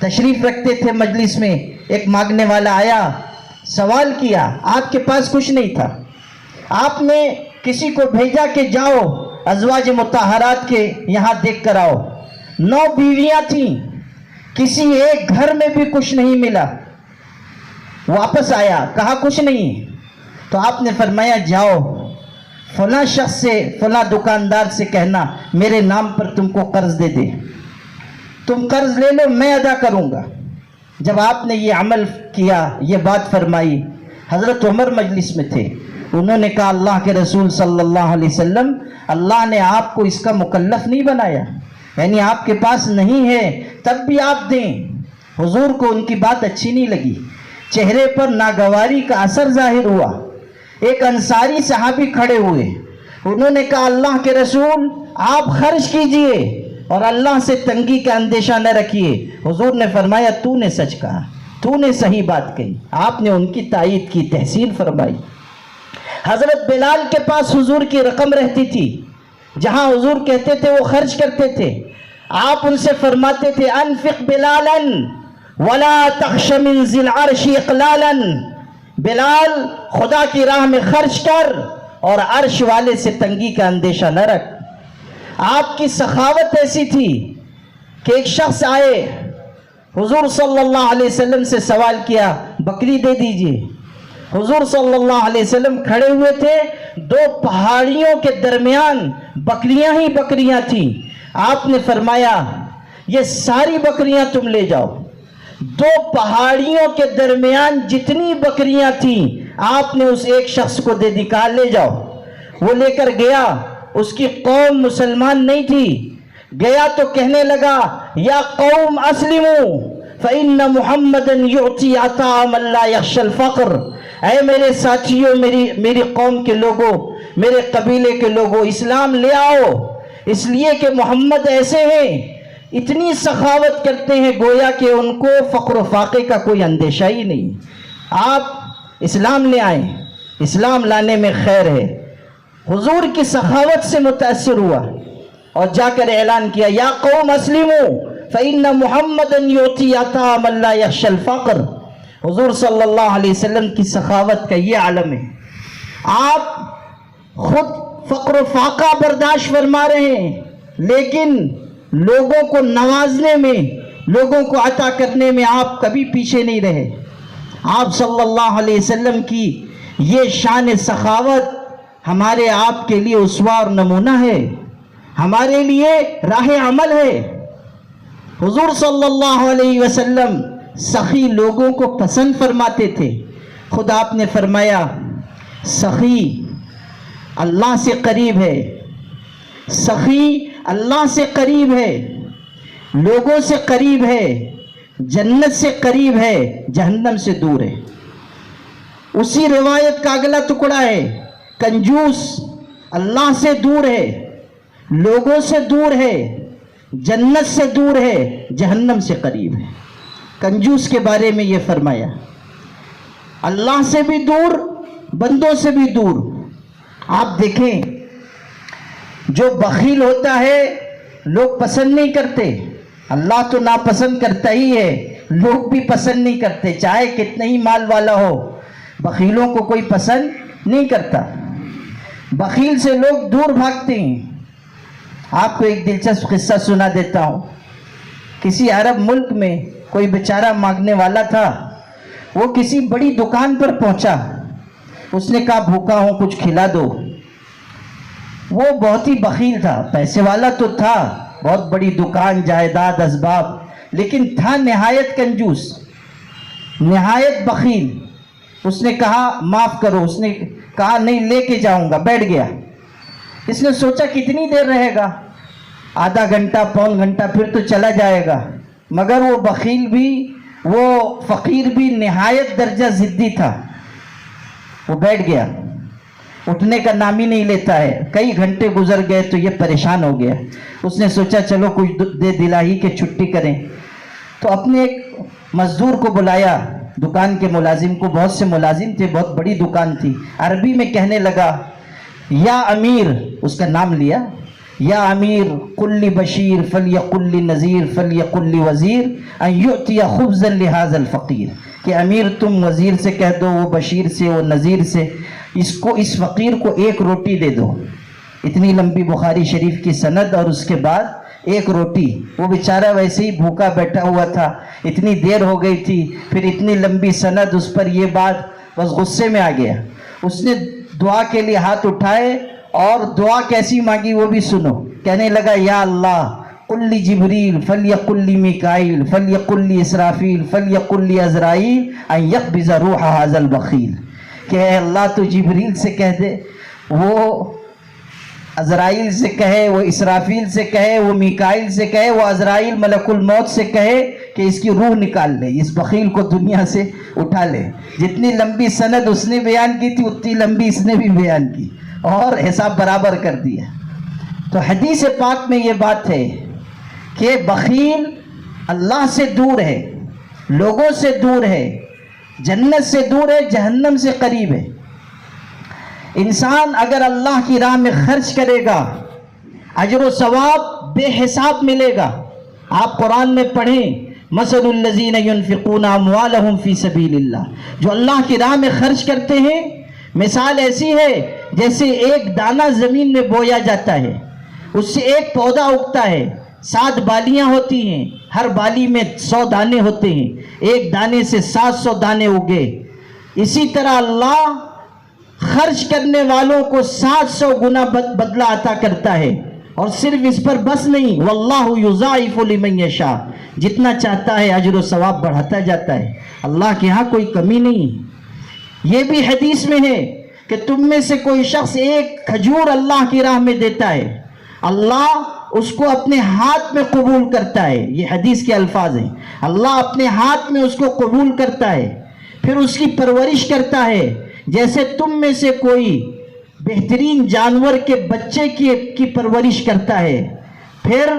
تشریف رکھتے تھے مجلس میں، ایک مانگنے والا آیا، سوال کیا، آپ کے پاس کچھ نہیں تھا، آپ نے کسی کو بھیجا کہ جاؤ ازواج مطہرات کے یہاں دیکھ کر آؤ، 9 بیویاں تھیں، کسی ایک گھر میں بھی کچھ نہیں ملا، واپس آیا کہا کچھ نہیں، تو آپ نے فرمایا جاؤ فلاں شخص سے، فلاں دکاندار سے کہنا میرے نام پر تم کو قرض دے دے، تم قرض لے لو میں ادا کروں گا۔ جب آپ نے یہ عمل کیا، یہ بات فرمائی، حضرت عمر مجلس میں تھے، انہوں نے کہا اللہ کے رسول صلی اللہ علیہ وسلم، اللہ نے آپ کو اس کا مکلف نہیں بنایا، یعنی آپ کے پاس نہیں ہے تب بھی آپ دیں۔ حضور کو ان کی بات اچھی نہیں لگی، چہرے پر ناگواری کا اثر ظاہر ہوا۔ ایک انصاری صحابی کھڑے ہوئے، انہوں نے کہا اللہ کے رسول آپ خرچ کیجئے اور اللہ سے تنگی کا اندیشہ نہ رکھیے۔ حضور نے فرمایا تو نے سچ کہا، تو نے صحیح بات کہی۔ آپ نے ان کی تائید کی، تحسین فرمائی۔ حضرت بلال کے پاس حضور کی رقم رہتی تھی، جہاں حضور کہتے تھے وہ خرچ کرتے تھے۔ آپ ان سے فرماتے تھے انفق بلالا ولا تخش من ذی العرش اقلالا، بلال خدا کی راہ میں خرچ کر اور عرش والے سے تنگی کا اندیشہ نہ رکھ۔ آپ کی سخاوت ایسی تھی کہ ایک شخص آئے، حضور صلی اللہ علیہ وسلم سے سوال کیا بکری دے دیجئے۔ حضور صلی اللہ علیہ وسلم کھڑے ہوئے تھے، 2 پہاڑیوں کے درمیان بکریاں ہی بکریاں تھیں، آپ نے فرمایا یہ ساری بکریاں تم لے جاؤ. 2 پہاڑیوں کے درمیان جتنی بکریاں تھیں آپ نے اس ایک شخص کو دے دی، کہا لے جاؤ. وہ لے کر گیا. اس کی قوم مسلمان نہیں تھی. گیا تو کہنے لگا یا قوم اسلموا فإن محمدا یعطی عطاء من لا یخشی الفقر. اے میرے ساتھیوں، میری قوم کے لوگوں، میرے قبیلے کے لوگوں، اسلام لے آؤ، اس لیے کہ محمد ایسے ہیں، اتنی سخاوت کرتے ہیں گویا کہ ان کو فقر و فاقے کا کوئی اندیشہ ہی نہیں. آپ اسلام لے آئیں، اسلام لانے میں خیر ہے. حضور کی سخاوت سے متاثر ہوا اور جا کر اعلان کیا یا قوم اسلموا فإن محمدا یعطی عطاء من لا یخشی الفقر. حضور صلی اللہ علیہ وسلم کی سخاوت کا یہ عالم ہے. آپ خود فقر و فاقہ برداشت فرما رہے ہیں، لیکن لوگوں کو نوازنے میں، لوگوں کو عطا کرنے میں آپ کبھی پیچھے نہیں رہے. آپ صلی اللہ علیہ وسلم کی یہ شان سخاوت ہمارے آپ کے لیے اسوہ اور نمونہ ہے، ہمارے لیے راہ عمل ہے. حضور صلی اللہ علیہ وسلم سخی لوگوں کو پسند فرماتے تھے. خود آپ نے فرمایا سخی اللہ سے قریب ہے، سخی اللہ سے قریب ہے، لوگوں سے قریب ہے، جنت سے قریب ہے، جہنم سے دور ہے. اسی روایت کا اگلا ٹکڑا ہے کنجوس اللہ سے دور ہے، لوگوں سے دور ہے، جنت سے دور ہے، جہنم سے قریب ہے. کنجوس کے بارے میں یہ فرمایا اللہ سے بھی دور، بندوں سے بھی دور. آپ دیکھیں جو بخیل ہوتا ہے لوگ پسند نہیں کرتے، اللہ تو ناپسند کرتا ہی ہے، لوگ بھی پسند نہیں کرتے، چاہے کتنا ہی مال والا ہو، بخیلوں کو کوئی پسند نہیں کرتا. بخیل سے لوگ دور بھاگتے ہیں. آپ کو ایک دلچسپ قصہ سنا دیتا ہوں. کسی عرب ملک میں کوئی بیچارہ مانگنے والا تھا. وہ کسی بڑی دکان پر پہنچا. اس نے کہا بھوکا ہوں کچھ کھلا دو. وہ بہت ہی بخیل تھا، پیسے والا تو تھا، بہت بڑی دکان، جائیداد، اسباب، لیکن تھا نہایت کنجوس، نہایت بخیل. اس نے کہا معاف کرو. اس نے کہا نہیں لے کے جاؤں گا. بیٹھ گیا. اس نے سوچا کتنی دیر رہے گا، آدھا گھنٹہ، پون گھنٹہ، پھر تو چلا جائے گا. مگر وہ بخیل بھی، وہ فقیر بھی نہایت درجہ ضدی تھا. وہ بیٹھ گیا، اٹھنے کا نام ہی نہیں لیتا ہے. کئی گھنٹے گزر گئے تو یہ پریشان ہو گیا. اس نے سوچا چلو کچھ دے دلائی کہ چھٹی کریں. تو اپنے ایک مزدور کو بلایا، دکان کے ملازم کو. بہت سے ملازم تھے، بہت بڑی دکان تھی. عربی میں کہنے لگا یا امیر، اس کا نام لیا، یا امیر قل بشیر فلیقل نذیر فلیقل وزیر ان یؤتی خبزا لهذا الفقیر. کہ امیر تم وزیر سے کہہ دو، وہ بشیر سے، وہ نذیر سے، اس فقیر کو ایک روٹی دے دو. اتنی لمبی بخاری شریف کی سند اور اس کے بعد ایک روٹی. وہ بیچارہ ویسے ہی بھوکا بیٹھا ہوا تھا، اتنی دیر ہو گئی تھی، پھر اتنی لمبی سند، اس پر یہ بات، بس غصے میں آ گیا. اس نے دعا کے لیے ہاتھ اٹھائے اور دعا کیسی مانگی وہ بھی سنو. کہنے لگا یا اللہ قل لی جبریل فلیقل لی میکائیل فلیقل لی اسرافیل فلیقل لی عزرائیل ان یقبض روح ھذا البخیل. کہ اے اللہ تو جبریل سے کہہ دے، وہ عزرائیل سے کہے، وہ اسرافیل سے کہے، وہ میکائیل سے کہے، وہ عزرائیل ملک الموت سے کہے کہ اس کی روح نکال لے، اس بخیل کو دنیا سے اٹھا لے. جتنی لمبی سند اس نے بیان کی تھی اتنی لمبی اس نے بھی بیان کی اور حساب برابر کر دیا. تو حدیث پاک میں یہ بات ہے کہ بخیل اللہ سے دور ہے، لوگوں سے دور ہے، جنت سے دور ہے، جہنم سے قریب ہے. انسان اگر اللہ کی راہ میں خرچ کرے گا اجر و ثواب بے حساب ملے گا. آپ قرآن میں پڑھیں مثل الذین ينفقون اموالهم فی سبیل اللہ. جو اللہ کی راہ میں خرچ کرتے ہیں مثال ایسی ہے جیسے ایک دانہ زمین میں بویا جاتا ہے، اس سے ایک پودا اگتا ہے، 7 بالیاں ہوتی ہیں، ہر بالی میں 100 دانے ہوتے ہیں، ایک دانے سے 700 دانے اگے. اسی طرح اللہ خرچ کرنے والوں کو 700 گنا بدلہ عطا کرتا ہے اور صرف اس پر بس نہیں، واللہ یضاعف لمن یشاء، جتنا چاہتا ہے اجر و ثواب بڑھاتا جاتا ہے، اللہ کے ہاں کوئی کمی نہیں۔ یہ بھی حدیث میں ہے کہ تم میں سے کوئی شخص ایک کھجور اللہ کی راہ میں دیتا ہے، اللہ اس کو اپنے ہاتھ میں قبول کرتا ہے۔ یہ حدیث کے الفاظ ہیں، اللہ اپنے ہاتھ میں اس کو قبول کرتا ہے، پھر اس کی پرورش کرتا ہے، جیسے تم میں سے کوئی بہترین جانور کے بچے کی پرورش کرتا ہے۔ پھر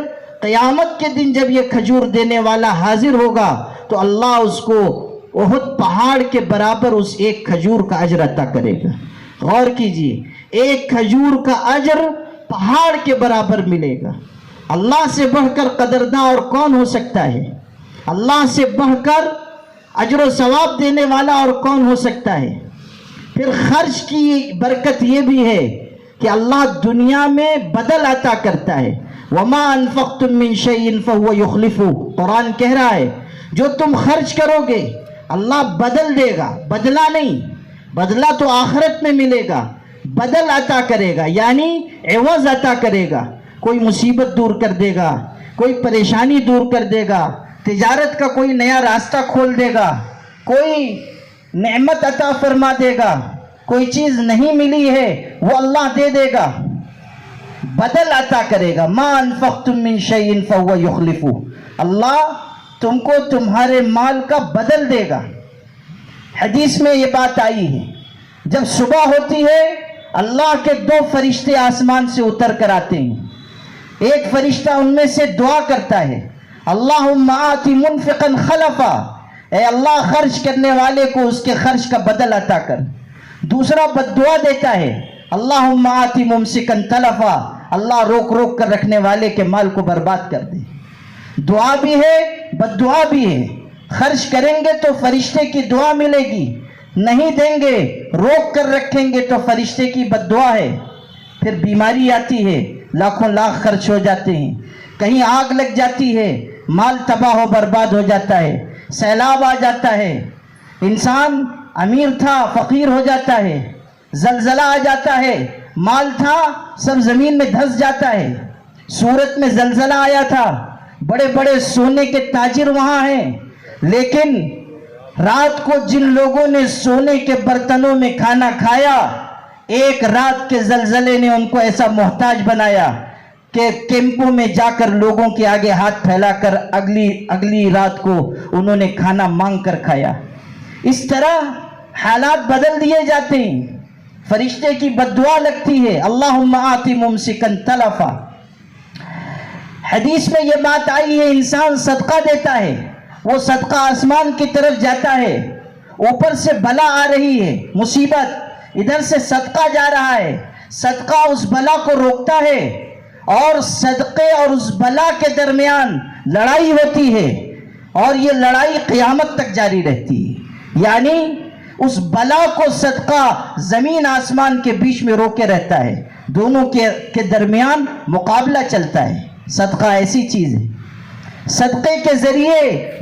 قیامت کے دن جب یہ کھجور دینے والا حاضر ہوگا تو اللہ اس کو احد پہاڑ کے برابر اس ایک کھجور کا اجر عطا کرے گا۔ غور کیجئے، ایک کھجور کا اجر پہاڑ کے برابر ملے گا۔ اللہ سے بڑھ کر قدرداں اور کون ہو سکتا ہے؟ اللہ سے بڑھ کر اجر و ثواب دینے والا اور کون ہو سکتا ہے؟ پھر خرچ کی برکت یہ بھی ہے کہ اللہ دنیا میں بدل عطا کرتا ہے۔ وَمَا أَنفَقْتُم مِّن شَيْءٍ فَهُوَ يُخْلِفُهُ، قرآن کہہ رہا ہے جو تم خرچ کرو گے اللہ بدل دے گا، بدلہ نہیں، بدلہ تو آخرت میں ملے گا، بدل عطا کرے گا، یعنی عوض عطا کرے گا۔ کوئی مصیبت دور کر دے گا، کوئی پریشانی دور کر دے گا، تجارت کا کوئی نیا راستہ کھول دے گا، کوئی نعمت عطا فرما دے گا، کوئی چیز نہیں ملی ہے وہ اللہ دے دے گا، بدل عطا کرے گا۔ ما انفقتم من شیء فهو یخلفہ، اللہ تم کو تمہارے مال کا بدل دے گا۔ حدیث میں یہ بات آئی ہے، جب صبح ہوتی ہے اللہ کے 2 فرشتے آسمان سے اتر کر آتے ہیں، ایک فرشتہ ان میں سے دعا کرتا ہے، اللہم آتی منفقا خلفا، اے اللہ خرچ کرنے والے کو اس کے خرچ کا بدل عطا کر۔ دوسرا بد دعا دیتا ہے، اللہم آتی ممسکا تلفا، اللہ روک روک کر رکھنے والے کے مال کو برباد کر دے۔ دعا بھی ہے بد دعا بھی ہے، خرچ کریں گے تو فرشتے کی دعا ملے گی، نہیں دیں گے روک کر رکھیں گے تو فرشتے کی بد دعا ہے۔ پھر بیماری آتی ہے، لاکھوں لاکھ خرچ ہو جاتے ہیں، کہیں آگ لگ جاتی ہے، مال تباہ و برباد ہو جاتا ہے، سیلاب آ جاتا ہے، انسان امیر تھا فقیر ہو جاتا ہے، زلزلہ آ جاتا ہے، مال تھا سب زمین میں دھس جاتا ہے۔ سورت میں زلزلہ آیا تھا، بڑے بڑے سونے کے تاجر وہاں ہیں، لیکن رات کو جن لوگوں نے سونے کے برتنوں میں کھانا کھایا، ایک رات کے زلزلے نے ان کو ایسا محتاج بنایا کہ کیمپوں میں جا کر لوگوں کے آگے ہاتھ پھیلا کر اگلی رات کو انہوں نے کھانا مانگ کر کھایا۔ اس طرح حالات بدل دیے جاتے ہیں، فرشتے کی بد دعا لگتی ہے، اللہم آتی ممسکا تلفا۔ حدیث میں یہ بات آئی ہے، انسان صدقہ دیتا ہے، وہ صدقہ آسمان کی طرف جاتا ہے، اوپر سے بلا آ رہی ہے، مصیبت، ادھر سے صدقہ جا رہا ہے، صدقہ اس بلا کو روکتا ہے، اور صدقے اور اس بلا کے درمیان لڑائی ہوتی ہے، اور یہ لڑائی قیامت تک جاری رہتی ہے، یعنی اس بلا کو صدقہ زمین آسمان کے بیچ میں روکے رہتا ہے، دونوں کے درمیان مقابلہ چلتا ہے۔ صدقہ ایسی چیز ہے، صدقے کے ذریعے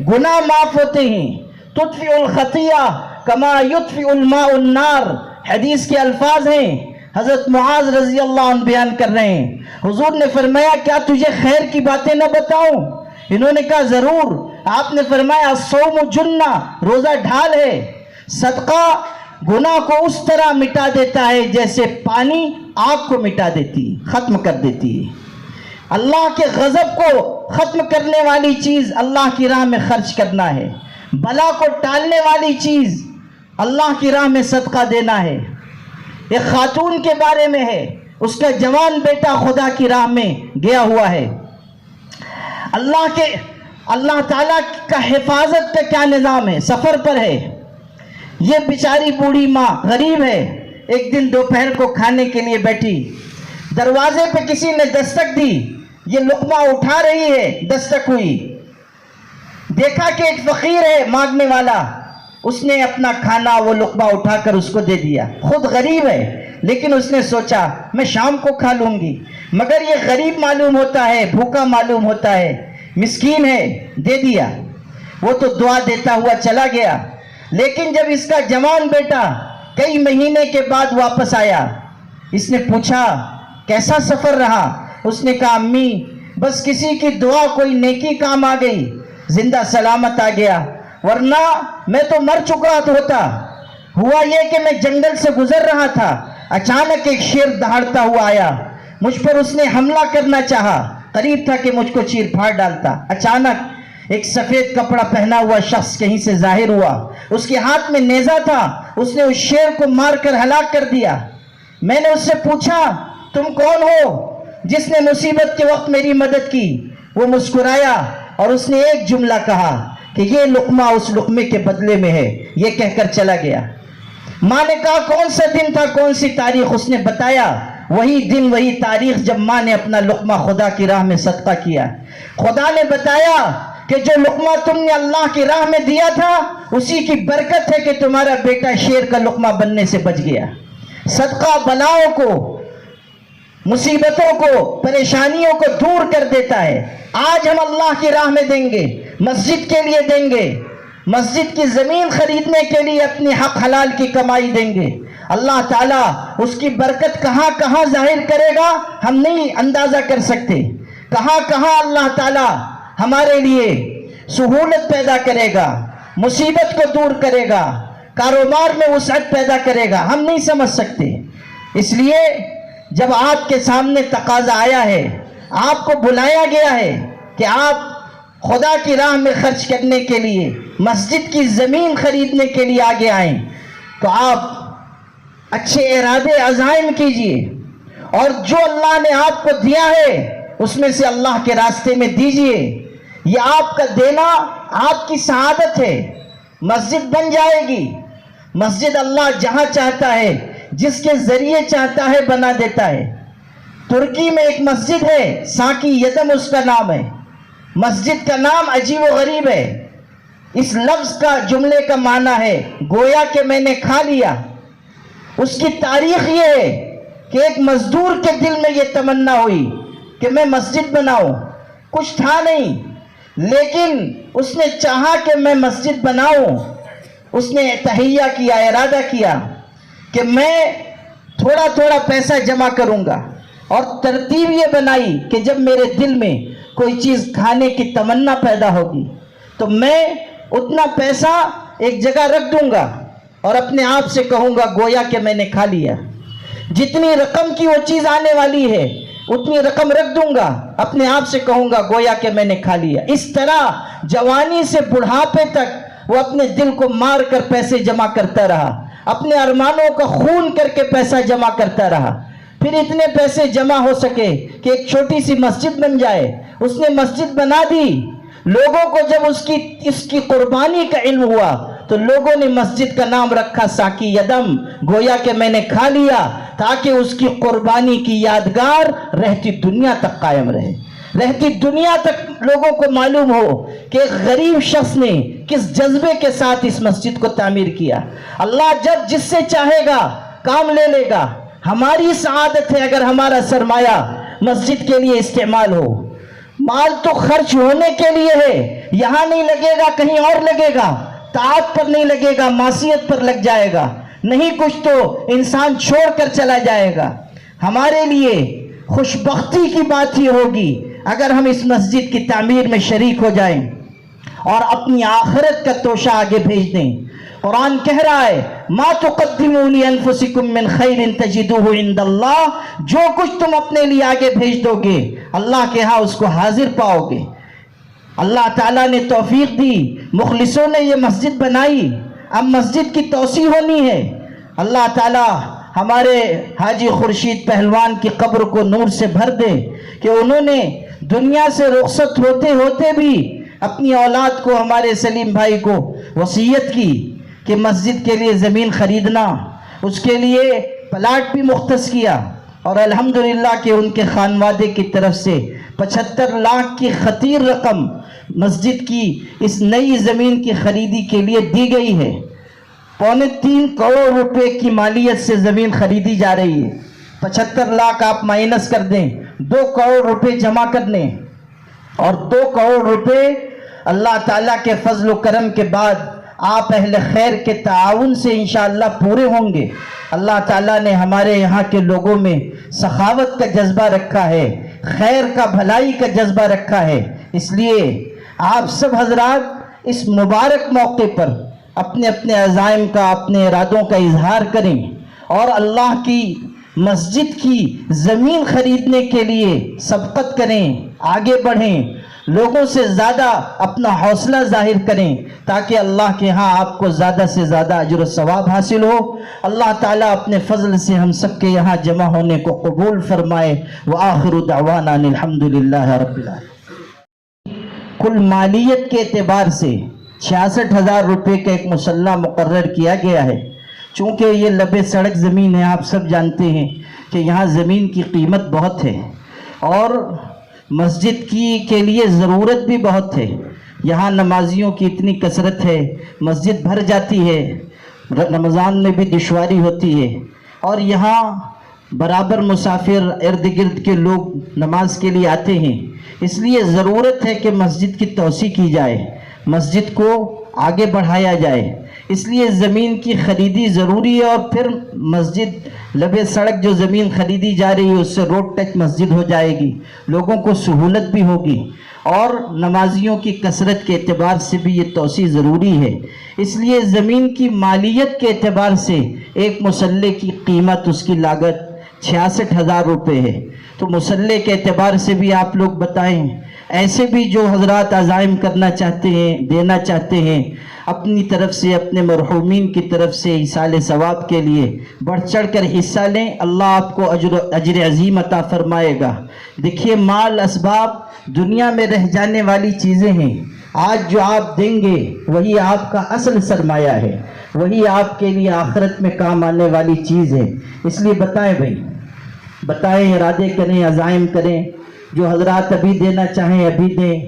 گناہ معاف ہوتے ہیں، تطفئ الخطیہ کما یطفئ الماء النار، حدیث کے الفاظ ہیں، حضرت معاذ رضی اللہ عنہ بیان کر رہے ہیں، حضور نے فرمایا کیا تجھے خیر کی باتیں نہ بتاؤں؟ انہوں نے کہا ضرور۔ آپ نے فرمایا الصوم جنہ، روزہ ڈھال ہے، صدقہ گناہ کو اس طرح مٹا دیتا ہے جیسے پانی آگ کو مٹا دیتی ہے، ختم کر دیتی ہے۔ اللہ کے غضب کو ختم کرنے والی چیز اللہ کی راہ میں خرچ کرنا ہے، بلا کو ٹالنے والی چیز اللہ کی راہ میں صدقہ دینا ہے۔ ایک خاتون کے بارے میں ہے، اس کا جوان بیٹا خدا کی راہ میں گیا ہوا ہے، اللہ تعالیٰ کا حفاظت کا کیا نظام ہے، سفر پر ہے، یہ بیچاری بوڑھی ماں غریب ہے، ایک دن دوپہر کو کھانے کے لیے بیٹھی، دروازے پہ کسی نے دستک دی، یہ لقمہ اٹھا رہی ہے، دستک ہوئی، دیکھا کہ ایک فقیر ہے مانگنے والا، اس نے اپنا کھانا وہ لقمہ اٹھا کر اس کو دے دیا، خود غریب ہے لیکن اس نے سوچا میں شام کو کھا لوں گی، مگر یہ غریب معلوم ہوتا ہے، بھوکا معلوم ہوتا ہے، مسکین ہے، دے دیا، وہ تو دعا دیتا ہوا چلا گیا۔ لیکن جب اس کا جوان بیٹا کئی مہینے کے بعد واپس آیا، اس نے پوچھا کیسا سفر رہا؟ اس نے کہا امی بس کسی کی دعا کوئی نیکی کام آ گئی، زندہ سلامت آ گیا، ورنہ میں تو مر چکا ہوتا۔ ہوا یہ کہ میں جنگل سے گزر رہا تھا، اچانک ایک شیر دہاڑتا ہوا آیا، مجھ پر اس نے حملہ کرنا چاہا، قریب تھا کہ مجھ کو چیر پھاڑ ڈالتا۔ اچانک ایک سفید کپڑا پہنا ہوا شخص کہیں سے ظاہر ہوا، اس کے ہاتھ میں نیزہ تھا، اس نے اس شیر کو مار کر ہلاک کر دیا۔ میں نے اس سے پوچھا تم کون ہو جس نے مصیبت کے وقت میری مدد کی؟ وہ مسکرایا اور اس نے ایک جملہ کہا کہ یہ لقمہ اس لقمے کے بدلے میں ہے، یہ کہہ کر چلا گیا۔ ماں نے کہا کون سا دن تھا، کون سی تاریخ؟ اس نے بتایا وہی دن وہی تاریخ جب ماں نے اپنا لقمہ خدا کی راہ میں صدقہ کیا۔ خدا نے بتایا کہ جو لقمہ تم نے اللہ کی راہ میں دیا تھا اسی کی برکت ہے کہ تمہارا بیٹا شیر کا لقمہ بننے سے بچ گیا۔ صدقہ بلاؤں کو، مصیبتوں کو، پریشانیوں کو دور کر دیتا ہے۔ آج ہم اللہ کی راہ میں دیں گے، مسجد کے لیے دیں گے، مسجد کی زمین خریدنے کے لیے اپنی حق حلال کی کمائی دیں گے، اللہ تعالیٰ اس کی برکت کہاں کہاں ظاہر کرے گا ہم نہیں اندازہ کر سکتے۔ کہاں کہاں اللہ تعالیٰ ہمارے لیے سہولت پیدا کرے گا، مصیبت کو دور کرے گا، کاروبار میں وسعت پیدا کرے گا، ہم نہیں سمجھ سکتے۔ اس لیے جب آپ کے سامنے تقاضا آیا ہے، آپ کو بلایا گیا ہے کہ آپ خدا کی راہ میں خرچ کرنے کے لیے، مسجد کی زمین خریدنے کے لیے آگے آئیں، تو آپ اچھے ارادے عزائم کیجئے اور جو اللہ نے آپ کو دیا ہے اس میں سے اللہ کے راستے میں دیجئے۔ یہ آپ کا دینا آپ کی سعادت ہے۔ مسجد بن جائے گی، مسجد اللہ جہاں چاہتا ہے، جس کے ذریعے چاہتا ہے بنا دیتا ہے۔ ترکی میں ایک مسجد ہے، ساکی یدم اس کا نام ہے۔ مسجد کا نام عجیب و غریب ہے۔ اس لفظ کا، جملے کا معنی ہے گویا کہ میں نے کھا لیا۔ اس کی تاریخ یہ ہے کہ ایک مزدور کے دل میں یہ تمنا ہوئی کہ میں مسجد بناؤں، کچھ تھا نہیں لیکن اس نے چاہا کہ میں مسجد بناؤں۔ اس نے تہیہ کیا، ارادہ کیا کہ میں تھوڑا تھوڑا پیسہ جمع کروں گا، اور ترتیب یہ بنائی کہ جب میرے دل میں کوئی چیز کھانے کی تمنا پیدا ہوگی تو میں اتنا پیسہ ایک جگہ رکھ دوں گا اور اپنے آپ سے کہوں گا گویا کہ میں نے کھا لیا۔ جتنی رقم کی وہ چیز آنے والی ہے اتنی رقم رکھ دوں گا، اپنے آپ سے کہوں گا گویا کہ میں نے کھا لیا۔ اس طرح جوانی سے بڑھاپے تک وہ اپنے دل کو مار کر پیسے جمع کرتا رہا، اپنے ارمانوں کا خون کر کے پیسہ جمع کرتا رہا۔ پھر اتنے پیسے جمع ہو سکے کہ ایک چھوٹی سی مسجد بن جائے۔ اس نے مسجد بنا دی۔ لوگوں کو جب اس کی قربانی کا علم ہوا تو لوگوں نے مسجد کا نام رکھا ساکی یدم، گویا کہ میں نے کھا لیا، تاکہ اس کی قربانی کی یادگار رہتی دنیا تک قائم رہے، رہتی دنیا تک لوگوں کو معلوم ہو کہ ایک غریب شخص نے کس جذبے کے ساتھ اس مسجد کو تعمیر کیا۔ اللہ جب جس سے چاہے گا کام لے لے گا۔ ہماری سعادت ہے اگر ہمارا سرمایہ مسجد کے لیے استعمال ہو۔ مال تو خرچ ہونے کے لیے ہے، یہاں نہیں لگے گا کہیں اور لگے گا، طاعت پر نہیں لگے گا معصیت پر لگ جائے گا، نہیں کچھ تو انسان چھوڑ کر چلا جائے گا۔ ہمارے لیے خوش بختی کی بات ہی ہوگی اگر ہم اس مسجد کی تعمیر میں شریک ہو جائیں اور اپنی آخرت کا توشہ آگے بھیج دیں۔ قرآن کہہ رہا ہے ما تقدموا لانفسکم من خیر تجدوہ عند اللہ، جو کچھ تم اپنے لیے آگے بھیج دو گے اللہ کے ہاں اس کو حاضر پاؤ گے۔ اللہ تعالیٰ نے توفیق دی، مخلصوں نے یہ مسجد بنائی، اب مسجد کی توسیع ہونی ہے۔ اللہ تعالیٰ ہمارے حاجی خورشید پہلوان کی قبر کو نور سے بھر دے کہ انہوں نے دنیا سے رخصت ہوتے ہوتے بھی اپنی اولاد کو، ہمارے سلیم بھائی کو وصیت کی کہ مسجد کے لیے زمین خریدنا، اس کے لیے پلاٹ بھی مختص کیا، اور الحمدللہ کہ ان کے خانوادے کی طرف سے 75 لاکھ کی خطیر رقم مسجد کی اس نئی زمین کی خریدی کے لیے دی گئی ہے۔ 3.25 کروڑ روپے کی مالیت سے زمین خریدی جا رہی ہے۔ 75 لاکھ آپ مائنس کر دیں، 2 کروڑ روپے جمع کرنے، اور 2 کروڑ روپے اللہ تعالیٰ کے فضل و کرم کے بعد آپ اہل خیر کے تعاون سے انشاءاللہ پورے ہوں گے۔ اللہ تعالیٰ نے ہمارے یہاں کے لوگوں میں سخاوت کا جذبہ رکھا ہے، خیر کا بھلائی کا جذبہ رکھا ہے. اس لیے آپ سب حضرات اس مبارک موقع پر اپنے اپنے عزائم کا، اپنے ارادوں کا اظہار کریں اور اللہ کی مسجد کی زمین خریدنے کے لیے سبقت کریں، آگے بڑھیں، لوگوں سے زیادہ اپنا حوصلہ ظاہر کریں تاکہ اللہ کے ہاں آپ کو زیادہ سے زیادہ اجر و ثواب حاصل ہو. اللہ تعالیٰ اپنے فضل سے ہم سب کے یہاں جمع ہونے کو قبول فرمائے. وآخر دعوانا الحمدللہ رب العالمین. کل مالیت کے اعتبار سے 66,000 روپے کا ایک مصلی مقرر کیا گیا ہے. چونکہ یہ لب سڑک زمین ہے، آپ سب جانتے ہیں کہ یہاں زمین کی قیمت بہت ہے اور مسجد کے لیے ضرورت بھی بہت ہے. یہاں نمازیوں کی اتنی کثرت ہے، مسجد بھر جاتی ہے، رمضان میں بھی دشواری ہوتی ہے اور یہاں برابر مسافر ارد گرد کے لوگ نماز کے لیے آتے ہیں. اس لیے ضرورت ہے کہ مسجد کی توسیع کی جائے، مسجد کو آگے بڑھایا جائے. اس لیے زمین کی خریدی ضروری ہے اور پھر مسجد لب سڑک جو زمین خریدی جا رہی ہے اس سے روڈ ٹچ مسجد ہو جائے گی، لوگوں کو سہولت بھی ہوگی اور نمازیوں کی کثرت کے اعتبار سے بھی یہ توسیع ضروری ہے. اس لیے زمین کی مالیت کے اعتبار سے ایک مصلی کی قیمت، اس کی لاگت 66,000 روپے ہے. تو مصلی کے اعتبار سے بھی آپ لوگ بتائیں. ایسے بھی جو حضرات عزائم کرنا چاہتے ہیں، دینا چاہتے ہیں اپنی طرف سے، اپنے مرحومین کی طرف سے ایصال ثواب کے لیے بڑھ چڑھ کر حصہ لیں. اللہ آپ کو اجر عظیم عطا فرمائے گا. دیکھیے مال اسباب دنیا میں رہ جانے والی چیزیں ہیں. آج جو آپ دیں گے وہی آپ کا اصل سرمایہ ہے، وہی آپ کے لیے آخرت میں کام آنے والی چیز ہے. اس لیے بتائیں بھائی، بتائیں، ارادے کریں، عزائم کریں. جو حضرات ابھی دینا چاہیں ابھی دیں.